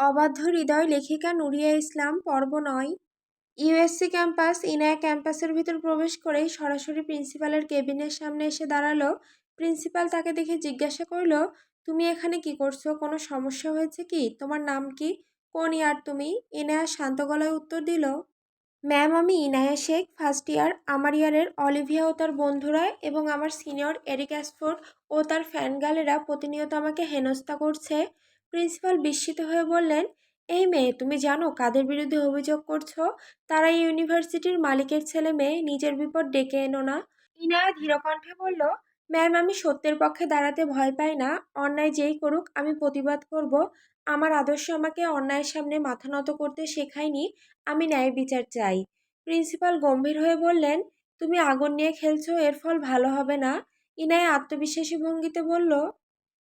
অবাধ্য হৃদয় লেখিকা নুরিয়া ইসলাম পর্ব ৯। USC campus. ইনায়া ক্যাম্পাসের ভিতর প্রবেশ করেই সরাসরি প্রিন্সিপালের কেবিনের সামনে এসে দাঁড়ালো। প্রিন্সিপাল তাকে দেখে জিজ্ঞাসা করলো, তুমি এখানে কি করছো? কোনো সমস্যা হয়েছে কি? তোমার নাম কি? কোন ইয়ার তুমি? ইনায়া শান্ত গলায় উত্তর দিল, ম্যাম আমি ইনায়া শেখ, ফার্স্ট ইয়ার। আমার ইয়ারের অলিভিয়া ও তার বন্ধুরা এবং আমার সিনিয়র এরিক অ্যাসফোর্ড ও তার ফ্যানগালেরা প্রতিনিয়ত আমাকে হেনস্থা করছে। প্রিন্সিপাল বিস্মিত হয়ে বললেন, এই মেয়ে, তুমি জানো কাদের বিরুদ্ধে অভিযোগ করছো? তারা এই ইউনিভার্সিটির মালিকের ছেলে মেয়ে, নিজের বিপদ ডেকে এনো না। ইনায়া ধীরকণ্ঠে বলল, ম্যাম আমি সত্যের পক্ষে দাঁড়াতে ভয় পাই না। অন্যায় যেই করুক আমি প্রতিবাদ করব। আমার আদর্শ আমাকে অন্যায়ের সামনে মাথা নত করতে শেখায়নি। আমি ন্যায় বিচার চাই। প্রিন্সিপাল গম্ভীর হয়ে বললেন, তুমি আগুন নিয়ে খেলছো, এর ফল ভালো হবে না। ইনায়া আত্মবিশ্বাসী ভঙ্গিতে বলল,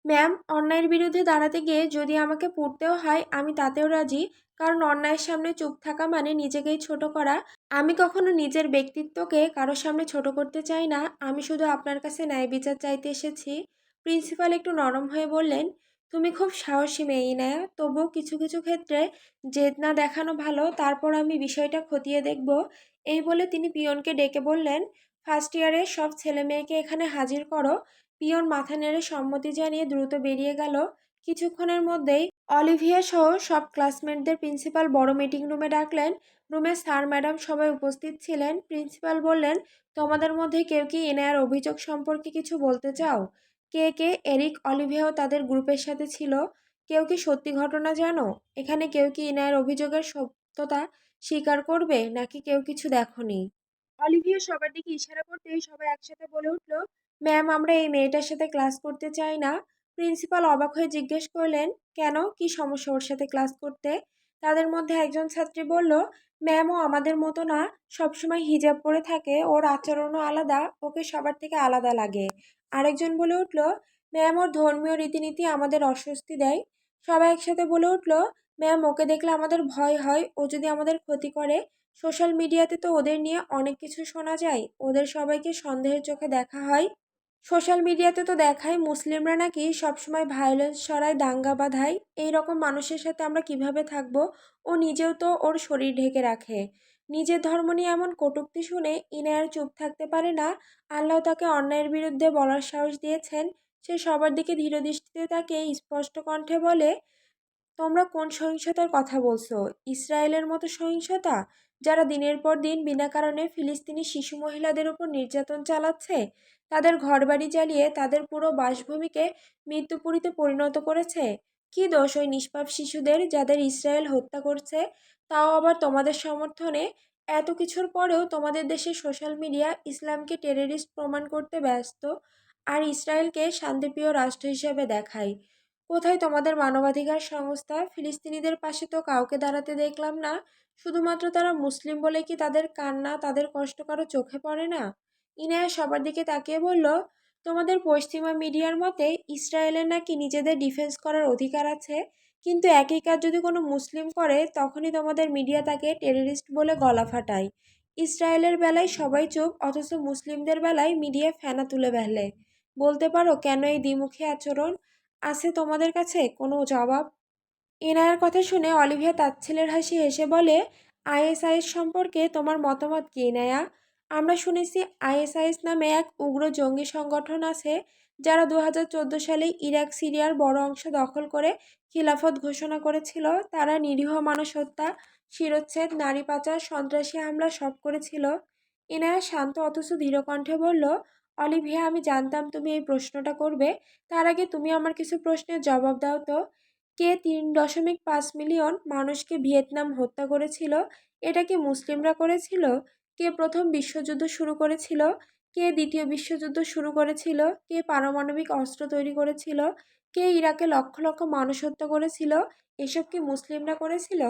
ম্যাম অন্যায়ের বিরুদ্ধে দাঁড়াতে গিয়ে যদি আমাকে পড়তেও হয় আমি তাতেও রাজি। কারণ অন্যায়ের সামনে চুপ থাকা মানে নিজেকেই ছোট করা। আমি কখনো নিজের ব্যক্তিত্বকে কারোর সামনে ছোট করতে চাই না। আমি শুধু আপনার কাছে ন্যায় বিচার চাইতে এসেছি। প্রিন্সিপাল একটু নরম হয়ে বললেন, তুমি খুব সাহসী মেয়ে ইনায়া, তবুও কিছু কিছু ক্ষেত্রে জেদ না দেখানো ভালো। তারপর আমি বিষয়টা খতিয়ে দেখব। এই বলে তিনি পিয়নকে ডেকে বললেন, ফার্স্ট ইয়ারের সব ছেলে মেয়েকে এখানে হাজির করো। পিয়ন মাথা নেড়ে সম্মতি জানিয়ে দ্রুত বেরিয়ে গেল। কিছুক্ষণের মধ্যেই অলিভিয়া সহ সব ক্লাসমেটদের প্রিন্সিপাল বড় মিটিং রুমে ডাকলেন। রুমে স্যার ম্যাডাম সবাই উপস্থিত ছিলেন। প্রিন্সিপাল বললেন, তোমাদের মধ্যে কেউ কি ইনায়ার অভিযোগ সম্পর্কে কিছু বলতে চাও? কে কে এরিক অলিভিয়া ও তাদের গ্রুপের সাথে ছিল? কেউ কি সত্যি ঘটনা জানো? এখানে কেউ কি ইনায়ার অভিযোগের সত্যতা স্বীকার করবে, নাকি কেউ কিছু দেখোনি? অলিভিয়া সবার দিকে ইশারা করতেই সবাই একসাথে বলে উঠল, ম্যাম আমরা এই মেয়েটার সাথে ক্লাস করতে চাই না। প্রিন্সিপাল অবাক হয়ে জিজ্ঞেস করলেন, কেন, কি সমস্যা ওর সাথে ক্লাস করতে? তাদের মধ্যে একজন ছাত্রী বলল, ম্যাম ও আমাদের মতো না, সবসময় হিজাব পরে থাকে, ওর আচরণও আলাদা, ওকে সবার থেকে আলাদা লাগে। আরেকজন বলে উঠল, ম্যাম ওর ধর্মীয় রীতিনীতি আমাদের অস্বস্তি দেয়। সবাই একসাথে বলে উঠল, ম্যাম ওকে দেখলে আমাদের ভয় হয়, ও যদি আমাদের ক্ষতি করে। সোশ্যাল মিডিয়াতে তো ওদের নিয়ে অনেক কিছু শোনা যায়, ওদের সবাইকে সন্দেহের চোখে দেখা হয়। সোশ্যাল মিডিয়াতে তো দেখায় মুসলিমরা নাকি সবসময় ভায়োলেন্স ছড়ায়, দাঙ্গা বাঁধায়। এই রকম মানুষের সাথে আমরা কিভাবে থাকবো? ও নিজেও তো ওর শরীর ঢেকে রাখে। নিজের ধর্ম নিয়ে এমন কটূক্তি শুনে ইনায়ার চুপ থাকতে পারে না। আল্লাহ তাকে অন্যায়ের বিরুদ্ধে বলার সাহস দিয়েছেন। সে সবার দিকে ধীর দৃষ্টিতে তাকে স্পষ্ট কণ্ঠে বলে, তোমরা কোন সহিংসতার কথা বলছো? ইসরায়েলের মতো সহিংসতা, যারা দিনের পর দিন বিনা কারণে ফিলিস্তিনি শিশু মহিলাদের উপর নির্যাতন চালাচ্ছে, তাদের ঘরবাড়ি জ্বালিয়ে তাদের পুরো বাসভূমিকে মৃত্যুপুরীতে পরিণত করেছে। কি দোষ ওই নিষ্পাপ শিশুদের, যাদের ইসরায়েল হত্যা করছে? তাও আবার তোমাদের সমর্থনে। এত কিছুর পরেও তোমাদের দেশের সোশ্যাল মিডিয়া ইসলামকে টেররিস্ট প্রমাণ করতে ব্যস্ত, আর ইসরায়েলকে শান্তিপ্রিয় রাষ্ট্র হিসেবে দেখায়। কোথায় তোমাদের মানবাধিকার সংস্থা? ফিলিস্তিনিদের পাশে তো কাউকে দাঁড়াতে দেখলাম না। শুধুমাত্র তারা মুসলিম বলে কি তাদের কান্না, তাদের কষ্ট কারো চোখে পড়ে না? ইনায়া সবার দিকে তাকিয়ে বলল, তোমাদের পশ্চিমা মিডিয়ার মতে ইসরায়েলের নাকি নিজেদের ডিফেন্স করার অধিকার আছে, কিন্তু একই কাজ যদি কোনো মুসলিম করে তখনই তোমাদের মিডিয়া তাকে টেররিস্ট বলে গলা ফাটায়। ইসরায়েলের বেলায় সবাই চুপ, অথচ মুসলিমদের বেলায় মিডিয়া ফেনা তুলে ফেলে। বলতে পারো কেন এই দ্বিমুখী আচরণ? আছে তোমাদের কাছে কোনো জবাব? এনায়ার কথা শুনে অলিভিয়া তাচ্ছিলের হাসি হেসে বলে, আইএসআইএস সম্পর্কে তোমার মতামত কি ইনায়া? আমরা শুনেছি আইএসআইএস নামে এক উগ্র জঙ্গি সংগঠন আছে, যারা 2014 সালে ইরাক সিরিয়ার বড় অংশ দখল করে খিলাফত ঘোষণা করেছিল। তারা নিরীহ মানুষ হত্যা, শিরোচ্ছেদ, নারী পাচার, সন্ত্রাসী হামলা সব করেছিল। ইনায়া শান্ত অথচ দৃঢ় কণ্ঠে বলল, অলিভিয়া আমি জানতাম তুমি এই প্রশ্নটা করবে। তার আগে তুমি আমার কিছু প্রশ্নের জবাব দাও তো। কে 3.5 মিলিয়ন মানুষকে ভিয়েতনাম হত্যা করেছিল? এটা কি মুসলিমরা করেছিল? কে প্রথম বিশ্বযুদ্ধ শুরু করেছিল? কে দ্বিতীয় বিশ্বযুদ্ধ শুরু করেছিল? কে পারমাণবিক অস্ত্র তৈরি করেছিল? কে ইরাকে লক্ষ লক্ষ মানুষ হত্যা করেছিল? এসব কি মুসলিমরা করেছিল?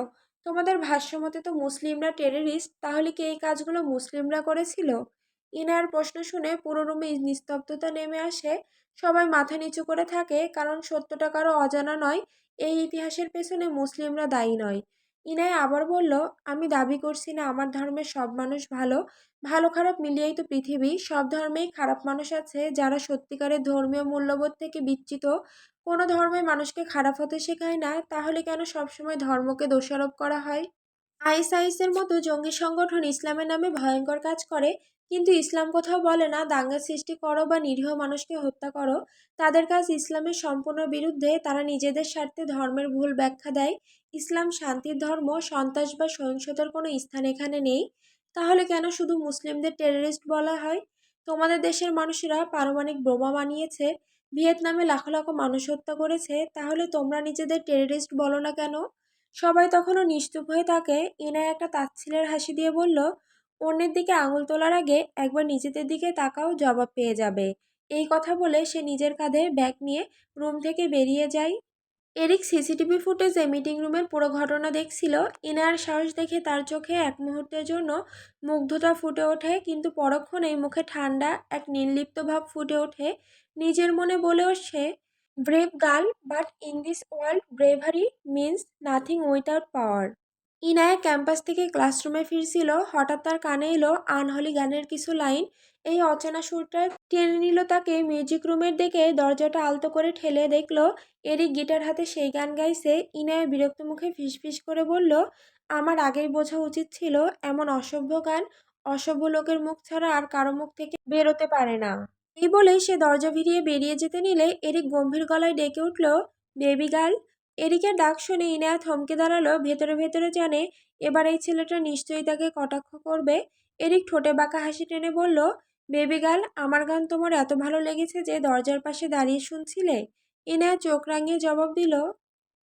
তোমাদের ভাষ্যমতে তো মুসলিমরা টেররিস্ট, তাহলে কি এই কাজগুলো মুসলিমরা করেছিল? ইনার প্রশ্ন শুনে পুরো রুমে নিস্তব্ধতা নেমে আসে। সবাই মাথা নিচু করে থাকে, কারণ সত্যটা কারো অজানা নয়। এই ইতিহাসের পেছনে মুসলিমরা দায়ী নয়। ইনায়া আবার বলল, আমি দাবি করছি না আমার ধর্মের সব মানুষ ভালো। ভালো খারাপ মিলিয়েই তো পৃথিবী। সব ধর্মেই খারাপ মানুষ আছে যারা সত্যিকারের ধর্মীয় মূল্যবোধ থেকে বিচ্যুত। কোনো ধর্মে মানুষকে খারাপ হতে শেখায় না, তাহলে কেন সবসময় ধর্মকে দোষারোপ করা হয়? আইএসআইএসের মতো জঙ্গি সংগঠন ইসলামের নামে ভয়ঙ্কর কাজ করে, কিন্তু ইসলাম কোথাও বলে না দাঙ্গা সৃষ্টি করো বা নিরীহ মানুষকে হত্যা করো। তাদের কাজ ইসলামের সম্পূর্ণ বিরুদ্ধে। তারা নিজেদের স্বার্থে ধর্মের ভুল ব্যাখ্যা দেয়। ইসলাম শান্তির ধর্ম, সন্ত্রাস বা সহিংসতার কোনো স্থান এখানে নেই। তাহলে কেন শুধু মুসলিমদের টেররিস্ট বলা হয়? তোমাদের দেশের মানুষেরা পারমাণবিক বোমা বানিয়েছে, ভিয়েতনামে লাখো লাখো মানুষ হত্যা করেছে, তাহলে তোমরা নিজেদের টেররিস্ট বলো না কেন? সবাই তখনও নিশ্চুপ হয়ে থাকে। ইনায়া একটা তাচ্ছিলের হাসি দিয়ে বলল, অন্যের দিকে আঙুল তোলার আগে একবার নিজেদের দিকে তাকাও, জবাব পেয়ে যাবে। এই কথা বলে সে নিজের কাঁধে ব্যাগ নিয়ে রুম থেকে বেরিয়ে যায়। এরিক সিসিটিভি ফুটেজে মিটিং রুমের পুরো ঘটনা দেখছিল। ইনায়ার সাহস দেখে তার চোখে এক মুহূর্তের জন্য মুগ্ধতা ফুটে ওঠে, কিন্তু পরক্ষণেই মুখে ঠান্ডা এক নির্লিপ্ত ভাব ফুটে ওঠে। নিজের মনে বলে ওঠে, brave girl, but in this world bravery means nothing without power. Inaya campus থেকে ক্লাসরুমে ফিরছিল, হঠাৎ তার কানে এলো আনহলি গানের কিছু লাইন। এই অচেনা সুরটা টেনে নিল তাকে মিউজিক রুমের দিকে। দরজাটা আলতো করে ঠেলে দেখলো এরিক গিটার হাতে সেই গান গাইছে। ইনায়া বিরক্ত মুখে ফিসফিস করে বলল, আমার আগেই বোঝা উচিত ছিল এমন অসভ্য গান অসভ্য লোকের মুখ ছাড়া আর কারো মুখ থেকে বেরোতে পারে না। এই বলেই সে দরজা ভিড়িয়ে বেরিয়ে যেতে নিলে এরিক গম্ভীর গলায় ডেকে উঠল, বেবি গার্ল। এরিকের ডাক শুনে ইনায়া থমকে দাঁড়ালো। ভেতরে ভেতরে জানে এবার এই ছেলেটা নিশ্চয়ই তাকে কটাক্ষ করবে। এরিক ঠোঁটে বাঁকা হাসি টেনে বলল, বেবি গার্ল, আমার গান তোমার এত ভালো লেগেছে যে দরজার পাশে দাঁড়িয়ে শুনছিলে? ইনায়া চোখ রাঙিয়ে জবাব দিল,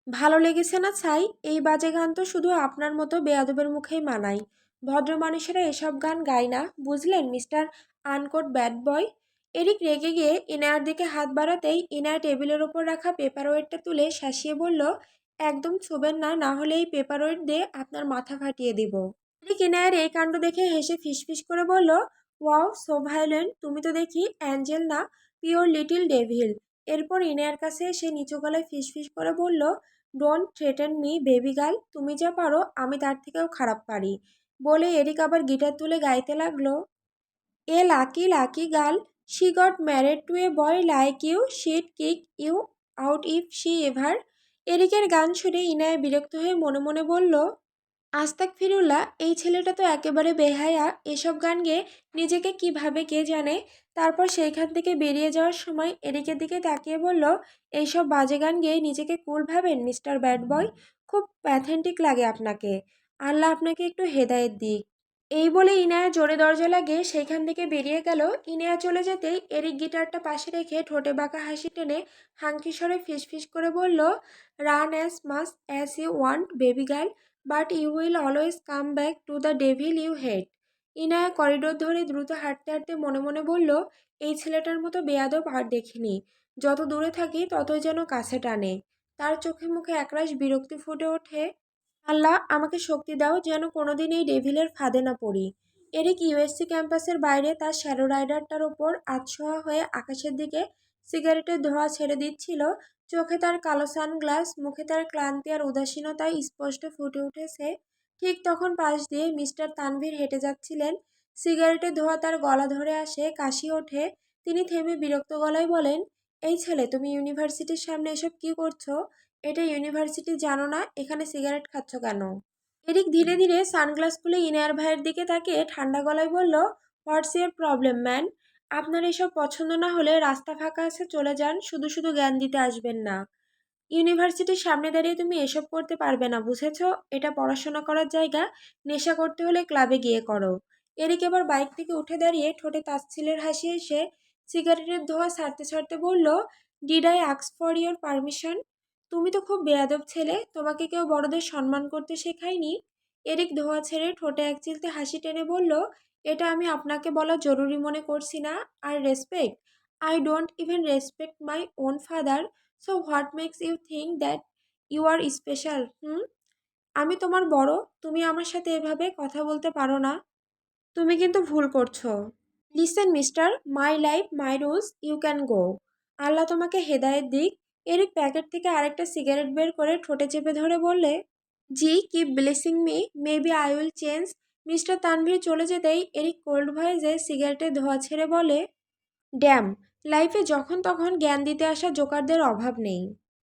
ভালো লেগেছে না ছাই? এই বাজে গান তো শুধু আপনার মতো বেয়াদবের মুখেই মানায়। ভদ্র মানুষেরা এসব গান গায় না, বুঝলেন mister unquote bad boy. Eric রেগে গিয়ে ইনায়ার দিকে হাত বাড়াতেই ইনায়া টেবিলের ওপর রাখা পেপার ওয়েটটা তুলে শাসিয়ে বলল, একদম ছুবেন না, না হলে এই পেপার ওয়েট দিয়ে আপনার মাথা ফাটিয়ে দিব। এরিক ইনায়ার এই কাণ্ড দেখে হেসে ফিসফিস করে বলল, ওয়াও, সো ভায়োলেন্ট। তুমি তো দেখি অ্যাঞ্জেল না, পিওর লিটিল ডেভিল। এরপর ইনায়ার কাছে সে নিচু গলায় ফিসফিস করে বলল, don't threaten me baby girl, তুমি যা পারো আমি তার থেকেও খারাপ পারি। বলে এরিক আবার গিটার তুলে গাইতে লাগলো, a lucky lucky girl, she got married to A boy like you, sheet kick you out if she ever. এরিকের গান শুনে ইনায়া বিরক্ত হয়ে মনে মনে বলল, আস্তাক ফিরুল্লাহ, এই ছেলেটা তো একেবারে বেহায়া। এসব গান গেয়ে নিজেকে কি ভাবে কে জানে। তারপর সেইখান থেকে বেরিয়ে যাওয়ার সময় এরিকের দিকে তাকিয়ে বলল, এইসব বাজে গান গেয়ে নিজেকে কুল ভাবেন মিস্টার ব্যাড বয়? খুব প্যাথেন্টিক লাগে আপনাকে। আল্লাহ আপনাকে একটু হেদায়েত দিক। এই বলে ইনায়া জোরে দরজা লাগিয়ে সেইখান থেকে বেরিয়ে গেল। ইনায়া চলে যেতেই এরিক গিটারটা পাশে রেখে ঠোঁটে বাঁকা হাসি টেনে হাঙ্কি স্বরে ফিসফিস করে বলল, run as much as you want baby girl, but you will always come back to the devil you hate. Inaya corridor ধরে দ্রুত হাঁটতে হাঁটতে মনে মনে বলল, এই ছেলেটার মতো বেয়াদব আর দেখিনি। যত দূরে থাকি ততই যেন কাছে টানে। তার চোখে মুখে একরাশ বিরক্তি ফুটে ওঠে। আল্লাহ আমাকে শক্তি দাও যেন কোনোদিন এই ডেভিলের ফাঁদে না পড়ি। এরিক ইউএসসি ক্যাম্পাসের বাইরে তার শ্যাডো রাইডারটার ওপর আধশোয়া হয়ে আকাশের দিকে সিগারেটের ধোঁয়া ছেড়ে দিচ্ছিল। চোখে তার কালো সানগ্লাস, মুখে তার ক্লান্তি আর উদাসীনতায় স্পষ্ট ফুটে উঠেছে। ঠিক তখন পাশ দিয়ে মিস্টার তানভীর হেঁটে যাচ্ছিলেন। সিগারেটের ধোঁয়া তার গলা ধরে আসে, কাশি ওঠে। তিনি থেমে বিরক্ত গলায় বলেন, এই ছেলে, তুমি ইউনিভার্সিটির সামনে এসব কি করছো? এটা ইউনিভার্সিটি জানো না? এখানে সিগারেট খাচ্ছ কেন? এরিক ধীরে ধীরে সানগ্লাস খুলে ইনায়ার ভাইয়ের দিকে তাকিয়ে ঠান্ডা গলায় বলল, হোয়াটস ইয়োর প্রবলেম ম্যান? আপনার এসব পছন্দ না হলে রাস্তা ফাঁকা আছে, চলে যান। শুধু শুধু জ্ঞান দিতে আসবেন না। ইউনিভার্সিটির সামনে দাঁড়িয়ে তুমি এসব করতে পারবে না, বুঝেছো? এটা পড়াশোনা করার জায়গা। নেশা করতে হলে ক্লাবে গিয়ে করো। এরিক এবার বাইক থেকে উঠে দাঁড়িয়ে ঠোঁটে তাচ্ছিলের হাসি এসে সিগারেটের ধোঁয়া ছাড়তে ছাড়তে বলল, did I ask for your permission? তুমি তো খুব বেয়াদব ছেলে, তোমাকে কেউ বড়দের সম্মান করতে শেখায়নি। এরিক ধোঁয়া ছেড়ে ঠোঁটে এক চিলতে হাসি টেনে বলল, এটা আমি আপনাকে বলা জরুরি মনে করছি না। আর respect, I don't even respect my own father. So what makes you think that you R special? আমি তোমার বড়, তুমি আমার সাথে এভাবে কথা বলতে পারো না। তুমি কিন্তু ভুল করছো। Listen mister, my life my rules, you can go. আল্লাহ তোমাকে হেদায়েত দিক। এরিক প্যাকেট থেকে আরেকটা সিগারেট বের করে ঠোঁটে চেপে ধরে বললে, জি keep blessing me, maybe I will change. Mister Tanvir চলে যেতেই এরিক কোল্ড ভয়েসে সিগারেটের ধোঁয়া ছেড়ে বলে, ড্যাম, লাইফে যখন তখন জ্ঞান দিতে আসা জোকারদের অভাব নেই।